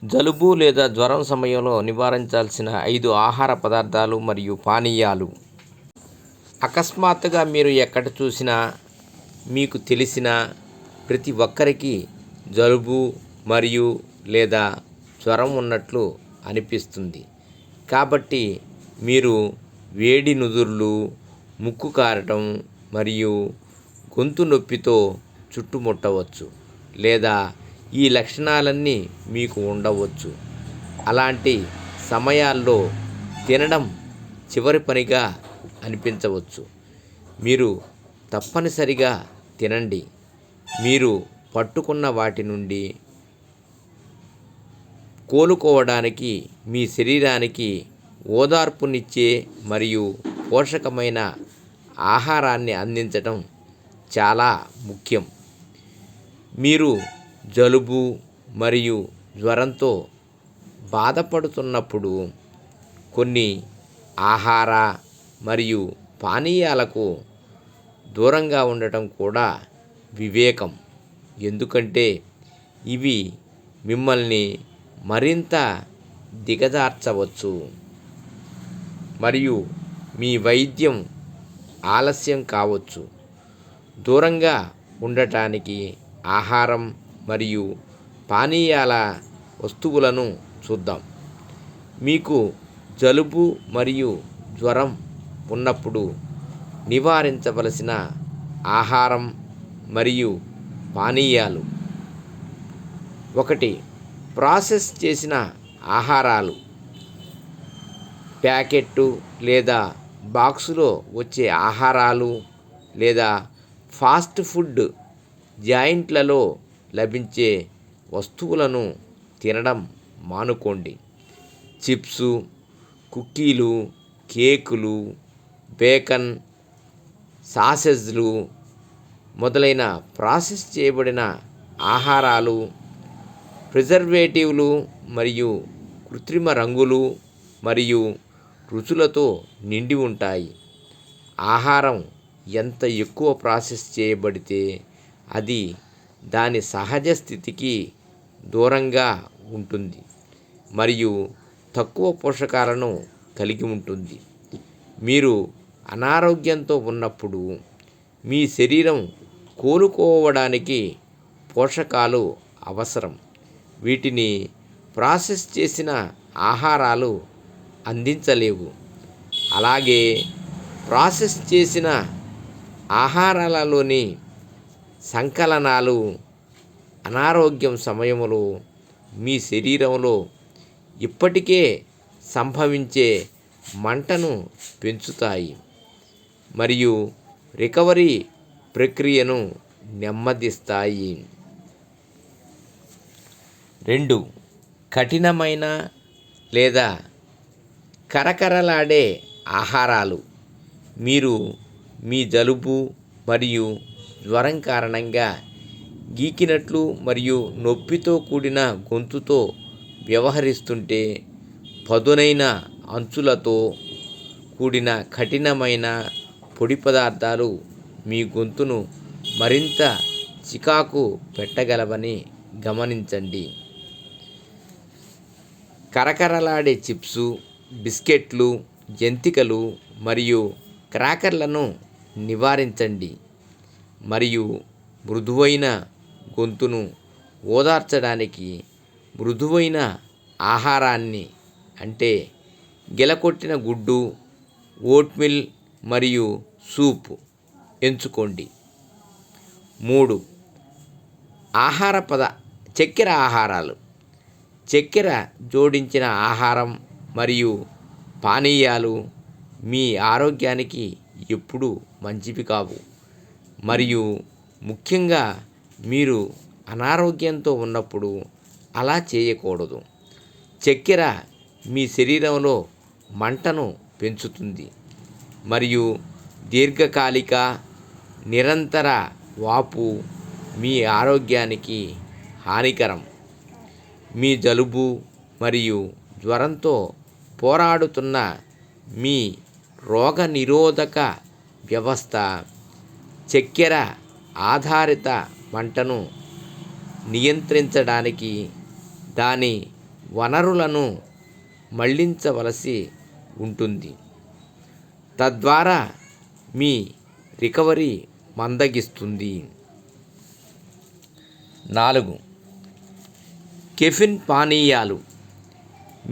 జలుబు లేదా జ్వరం సమయంలో నివారించాల్సిన 5 ఆహార పదార్థాలు మరియు పానీయాలు. అకస్మాత్తుగా మీరు ఎక్కడ చూసినా మీకు తెలిసిన ప్రతి ఒక్కరికి జలుబు మరియు లేదా జ్వరం ఉన్నట్లు అనిపిస్తుంది. కాబట్టి మీరు వేడి నుదుర్లు, ముక్కు కారటం మరియు గొంతు నొప్పితో చుట్టుముట్టవచ్చు లేదా ఈ లక్షణాలన్నీ మీకు ఉండవచ్చు. అలాంటి సమయాల్లో తినడం చివరి పనిగా అనిపించవచ్చు. మీరు తప్పనిసరిగా తినండి. మీరు పట్టుకున్న వాటి నుండి కోలుకోవడానికి మీ శరీరానికి ఓదార్పునిచ్చే మరియు పోషకమైన ఆహారాన్ని అందించడం చాలా ముఖ్యం. మీరు జలుబు మరియు జ్వరంతో బాధపడుతున్నప్పుడు కొన్ని ఆహార మరియు పానీయాలకు దూరంగా ఉండటం కూడా వివేకం. ఎందుకంటే ఇవి మిమ్మల్ని మరింత దిగజార్చవచ్చు మరియు మీ వైద్యం ఆలస్యం కావచ్చు. దూరంగా ఉండటానికి ఆహారం మరియు పానీయాల వస్తువులను చూద్దాం. మీకు జలుబు మరియు జ్వరం ఉన్నప్పుడు నివారించవలసిన ఆహారం మరియు పానీయాలు. 1. ప్రాసెస్ చేసిన ఆహారాలు. ప్యాకెట్టు లేదా బాక్సులో వచ్చే ఆహారాలు లేదా ఫాస్ట్ ఫుడ్ జాయింట్లలో లభించే వస్తువులను తినడం మానుకోండి. చిప్సు, కుకీలు, కేకులు, బేకన్, సాసేజ్లు మొదలైన ప్రాసెస్ చేయబడిన ఆహారాలు ప్రిజర్వేటివ్లు మరియు కృత్రిమ రంగులు మరియు రుచులతో నిండి ఉంటాయి. ఆహారం ఎంత ఎక్కువ ప్రాసెస్ చేయబడితే అది దాని సహజ స్థితికి దూరంగా ఉంటుంది మరియు తక్కువ పోషకాలను కలిగి ఉంటుంది. మీరు అనారోగ్యంతో ఉన్నప్పుడు మీ శరీరం కోలుకోవడానికి పోషకాలు అవసరం. వీటిని ప్రాసెస్ చేసిన ఆహారాలు అందించలేవు. అలాగే ప్రాసెస్ చేసిన ఆహారాలలోని సంకలనాలు అనారోగ్యం సమయంలో మీ శరీరంలో ఇప్పటికే సంభవించే మంటను పెంచుతాయి మరియు రికవరీ ప్రక్రియను నెమ్మదిస్తాయి. 2. కఠినమైన లేదా కరకరలాడే ఆహారాలు. మీరు మీ జలుబు మరియు జ్వరం కారణంగా గీకినట్లు మరియు నొప్పితో కూడిన గొంతుతో వ్యవహరిస్తుంటే పదునైన అంచులతో కూడిన కఠినమైన పొడి పదార్థాలు మీ గొంతును మరింత చికాకు పెట్టగలవని గమనించండి. కరకరలాడే చిప్సు, బిస్కెట్లు, జంతికలు మరియు క్రాకర్లను నివారించండి మరియు మృదువైన గొంతును ఓదార్చడానికి మృదువైన ఆహారాన్ని అంటే గిలకొట్టిన గుడ్డు, ఓట్మీల్ మరియు సూప్ ఎంచుకోండి. 3. చక్కెర ఆహారాలు. చక్కెర జోడించిన ఆహారం మరియు పానీయాలు మీ ఆరోగ్యానికి ఎప్పుడూ మంచివి కావు మరియు ముఖ్యంగా మీరు అనారోగ్యంతో ఉన్నప్పుడు అలా చేయకూడదు. చక్కెర మీ శరీరంలో మంటను పెంచుతుంది మరియు దీర్ఘకాలిక నిరంతర వాపు మీ ఆరోగ్యానికి హానికరం. మీ జలుబు మరియు జ్వరంతో పోరాడుతున్న మీ రోగనిరోధక వ్యవస్థ చక్కెర ఆధారిత మంటను నియంత్రించడానికి దాని వనరులను మళ్లించవలసి ఉంటుంది. తద్వారా మీ రికవరీ మందగిస్తుంది. 4. కెఫిన్ పానీయాలు.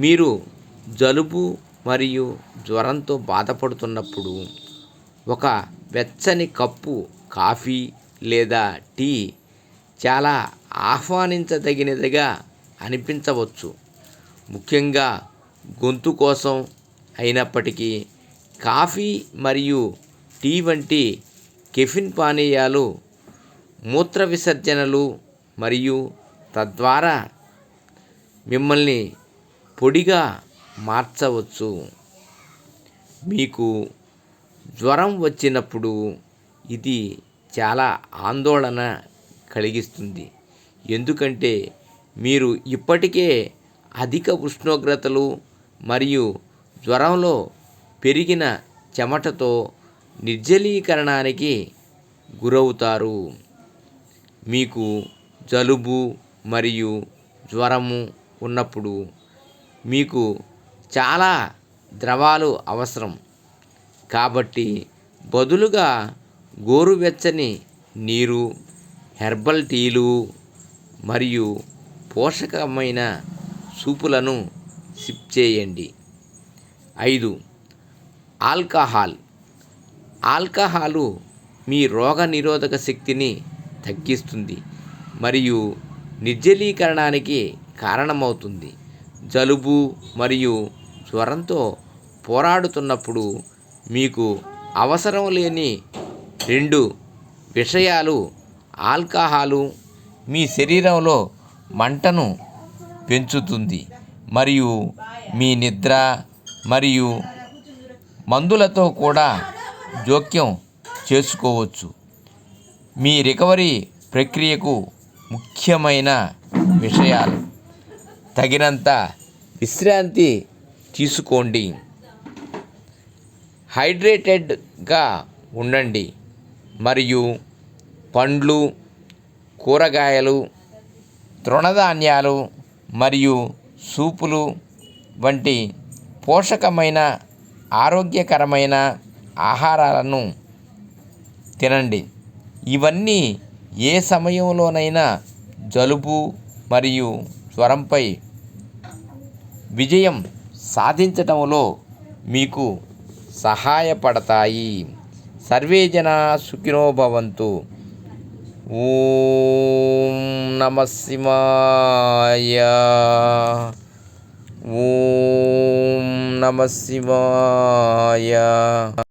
మీరు జలుబు మరియు జ్వరంతో బాధపడుతున్నప్పుడు ఒక వెచ్చని కప్పు కాఫీ లేదా టీ చాలా ఆహ్వానించదగినదిగా అనిపించవచ్చు, ముఖ్యంగా గొంతు కోసం అయినప్పటికీ. కాఫీ మరియు టీ వంటి కెఫిన్ పానీయాలు మూత్ర విసర్జనలు మరియు తద్వారా మిమ్మల్ని పొడిగా మార్చవచ్చు. మీకు జ్వరం వచ్చినప్పుడు ఇది చాలా ఆందోళన కలిగిస్తుంది, ఎందుకంటే మీరు ఇప్పటికే అధిక ఉష్ణోగ్రతలు మరియు జ్వరంలో పెరిగిన చెమటతో నిర్జలీకరణానికి గురవుతారు. మీకు జలుబు మరియు జ్వరము ఉన్నప్పుడు మీకు చాలా ద్రవాలు అవసరం, కాబట్టి బదులుగా గోరువెచ్చని నీరు, హెర్బల్ టీలు మరియు పోషకమైన సూపులను సిప్ చేయండి. 5. ఆల్కహాలు మీ రోగనిరోధక శక్తిని తగ్గిస్తుంది మరియు నిర్జలీకరణానికి కారణమవుతుంది. జలుబు మరియు జ్వరంతో పోరాడుతున్నప్పుడు మీకు అవసరం లేని 2 విషయాలు. ఆల్కహాలు మీ శరీరంలో మంటను పెంచుతుంది మరియు మీ నిద్ర మరియు మందులతో కూడా జోక్యం చేసుకోవచ్చు. మీ రికవరీ ప్రక్రియకు ముఖ్యమైన విషయాలు: తగినంత విశ్రాంతి తీసుకోండి, హైడ్రేటెడ్గా ఉండండి మరియు పండ్లు, కూరగాయలు, తృణధాన్యాలు మరియు సూపులు వంటి పోషకమైన ఆరోగ్యకరమైన ఆహారాలను తినండి. ఇవన్నీ ఏ సమయంలోనైనా జలుబు మరియు జ్వరంపై విజయం సాధించటంలో మీకు సహాయపడతాయి. సర్వే జనా సుఖినో భవంతు. ఓం నమః శివాయ. ఓం నమః శివాయ.